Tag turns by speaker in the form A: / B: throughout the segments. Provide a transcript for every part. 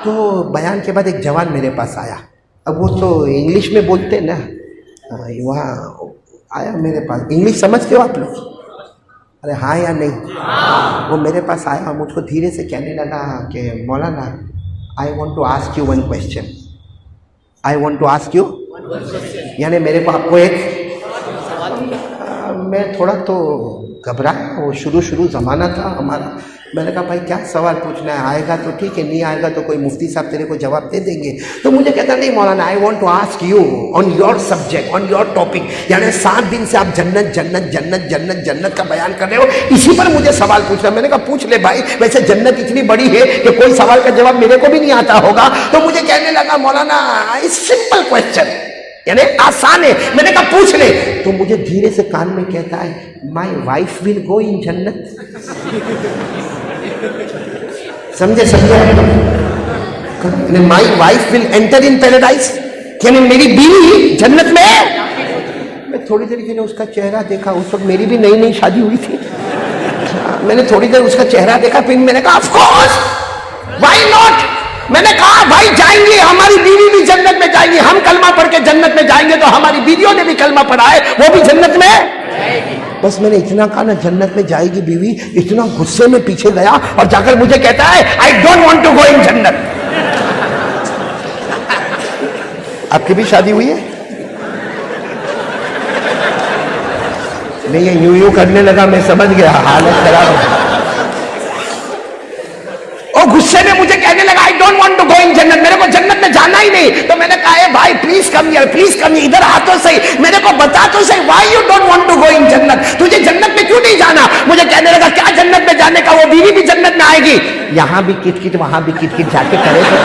A: तो बयान के बाद एक जवान मेरे पास आया, अब वो तो इंग्लिश में बोलते ना, वहाँ आया मेरे पास। इंग्लिश समझते हो आप लोग? अरे हाँ या नहीं? वो मेरे पास आया और मुझको धीरे से कहने लगा कि मौलाना, I want to ask you one question. I want to ask you, यानी मेरे को आपको एक मैं थोड़ा तो घबराया, वो शुरू ज़माना था हमारा। मैंने कहा भाई क्या सवाल पूछना है, आएगा तो ठीक है, नहीं आएगा तो कोई मुफ्ती साहब तेरे को जवाब दे देंगे। तो मुझे कहता नहीं मौलाना, I want to ask you on your subject, on your topic, यानी 7 दिन से आप जन्नत जन्नत जन्नत जन्नत जन्नत का बयान कर रहे हो, इसी पर मुझे सवाल पूछना। मैंने कहा पूछ ले भाई, वैसे जन्नत इतनी बड़ी है कि कोई सवाल का जवाब मेरे को भी नहीं आता होगा। तो मुझे कहने लगा मौलाना सिंपल क्वेश्चन, यानी आसान है। मैंने कहा पूछ ले। तो मुझे धीरे से कान में कहता है, my wife will go in जन्नत। समझे? My wife will enter in paradise, यानी मेरी बीवी जन्नत में है। मैं थोड़ी देर के लिए उसका चेहरा देखा, उस वक्त मेरी भी नई नई शादी हुई थी। मैंने थोड़ी देर उसका चेहरा देखा, फिर मैंने कहा ऑफ कोर्स, व्हाई नॉट। मैंने कहा भाई जाएंगे, हमारी बीवी भी जन्नत में जाएंगी, हम कलमा पढ़ के जन्नत में जाएंगे तो हमारी बीवियों ने भी कलमा पढ़ा है, वो भी जन्नत में जाएगी। बस मैंने इतना कहा ना, जन्नत में जाएगी बीवी, इतना गुस्से में पीछे गया और जाकर मुझे कहता है I don't want to go in जन्नत। आपकी भी शादी हुई है? नहीं, ये यूं करने लगा, मैं समझ गया हालत खराब है। और गुस्से में मुझे कहने लगा I don't want to go in जन्नत, मेरे को जन्नत में जाना ही नहीं। तो मैंने कहा भाई please come here, please come here, इधर आ तो सही, मेरे को बता तो सही, why you don't want to go in जन्नत, तुझे जन्नत में क्यों नहीं जाना? मुझे कहने लगा क्या जन्नत में जाने का, वो बीवी भी जन्नत में आएगी, यहां भी किट वहां भी किट जाके करे तो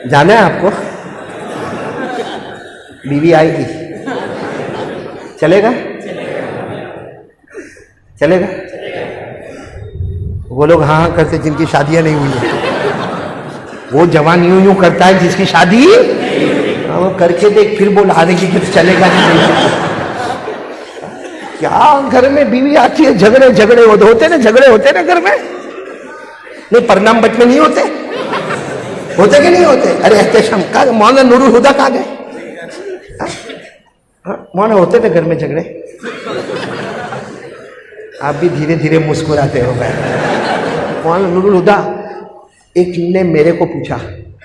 A: जाना है आपको? बीवी आएगी, चलेगा? चलेगा? वो लोग हाँ करते जिनकी शादियां नहीं हुई है। वो जवान यूं करता है जिसकी शादी वो करके देख, फिर बोल हारेगी कि चलेगा नहीं। क्या घर में बीवी आती है, झगड़े होते ना घर में? नहीं, प्रणाम बट में नहीं होते कि नहीं होते? अरे एहतशाम का मौलाना नूरुल हुदा कहाँ गए? मौलाना होते थे घर में झगड़े? आप भी धीरे धीरे मुस्कुराते हो गए। मौलाना नूरुल हुदा, एक ने मेरे को पूछा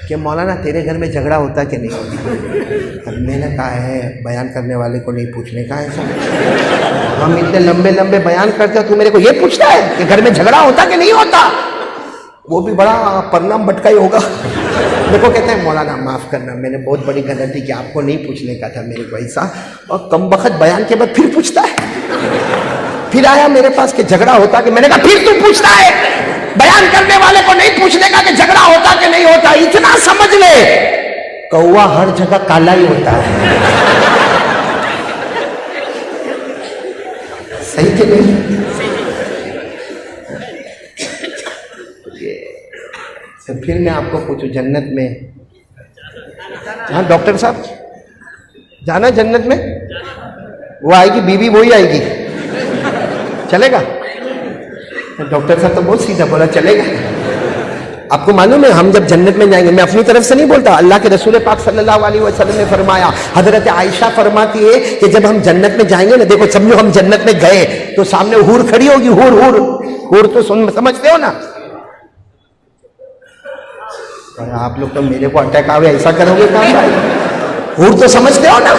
A: कि मौलाना तेरे घर में झगड़ा होता कि नहीं होता? मैंने कहा है बयान करने वाले को नहीं पूछने का ऐसा, हम इतने लंबे लंबे बयान करते हैं, तू मेरे को ये पूछता है कि घर में झगड़ा होता कि नहीं होता? वो भी बड़ा परनाम बटका ही होगा। मेरे को कहते हैं मौलाना माफ करना, मैंने बहुत बड़ी गलती की, आपको नहीं पूछने का था मेरे को ऐसा। और कमबख्त बयान के बाद फिर पूछता है, फिर आया मेरे पास कि झगड़ा होता कि, मैंने कहा फिर तू पूछता है? बयान करने वाले को नहीं पूछने का कि झगड़ा होता कि नहीं होता। इतना समझ ले, कौवा हर जगह काला ही होता है। सही कि नहीं? तो फिर मैं आपको पूछूं, जन्नत में, हाँ डॉक्टर साहब जाना जन्नत में? वो आएगी बीवी, वही आएगी, चलेगा? डॉक्टर साहब तो बहुत सीधा बोला, चलेगा। आपको मालूम है हम जब जन्नत में जाएंगे, मैं अपनी तरफ से नहीं बोलता, अल्लाह के रसूल पाक सल्लल्लाहु अलैहि वसल्लम ने फरमाया, हजरत आयशा फरमाती है कि जब हम जन्नत में जाएंगे ना, देखो समझो हम जन्नत में गए तो सामने हूर खड़ी होगी, हूर तो समझते हो ना? आप लोग तो मेरे को अटैक आवे ऐसा करोगे काम भाई? हूर तो समझते हो ना?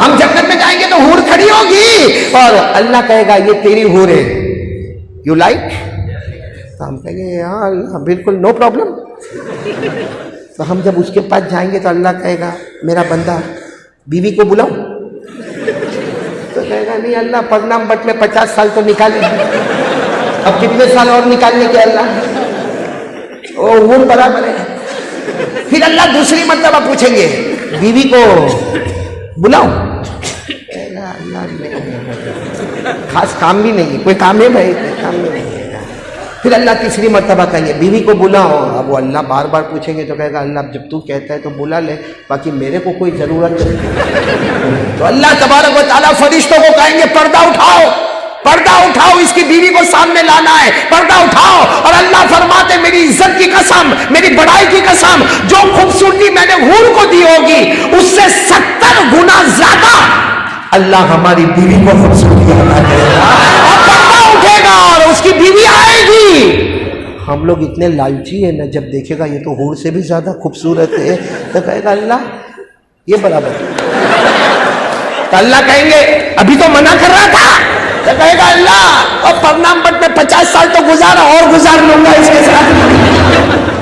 A: हम जन्नत में जाएंगे तो हूर खड़ी होगी और अल्लाह कहेगा ये तेरी हूर है, यू लाइक? तो हम कहेंगे हाँ बिल्कुल नो प्रॉब्लम। तो हम जब उसके पास जाएंगे तो अल्लाह कहेगा मेरा बंदा बीवी को बुलाओ, तो कहेगा नहीं अल्लाह परनाम बट में 50 साल तो निकाले, अब कितने साल और निकालने के अल्लाह? ओ हूर बराबर है। फिर अल्लाह दूसरी मर्तबा पूछेंगे बीवी को बुलाओ, खास काम भी नहीं, कोई काम है भाई? काम भी नहीं है। फिर अल्लाह तीसरी मर्तबा कहेंगे बीवी को बुलाओ, अब वो अल्लाह बार बार पूछेंगे तो कहेगा अल्लाह जब तू कहता है तो बुला ले, बाकी मेरे को कोई जरूरत नहीं। तो अल्लाह तबारक व तआला फरिश्तों को कहेंगे पर्दा उठाओ, पर्दा उठाओ, इसकी बीवी को सामने लाना है, पर्दा उठाओ। कसम, मेरी बड़ाई की कसम, जो खूबसूरती मैंने हूर को दी होगी उससे 70 गुना ज्यादा अल्लाह हमारी बीवी को खूबसूरती अता करेगा। और पर्दा उठेगा और उसकी बीवी आएगी। हम लोग इतने लालची है ना, जब देखेगा ये तो हूर से भी ज्यादा खूबसूरत है तो कहेगा अल्लाह ये बराबर। तो अल्लाह कहेंगे अभी तो मना कर रहा था, तो कहेगा अल्लाह और परनाम बट में 50 साल तो गुजारा और गुजार लूंगा इसके साथ।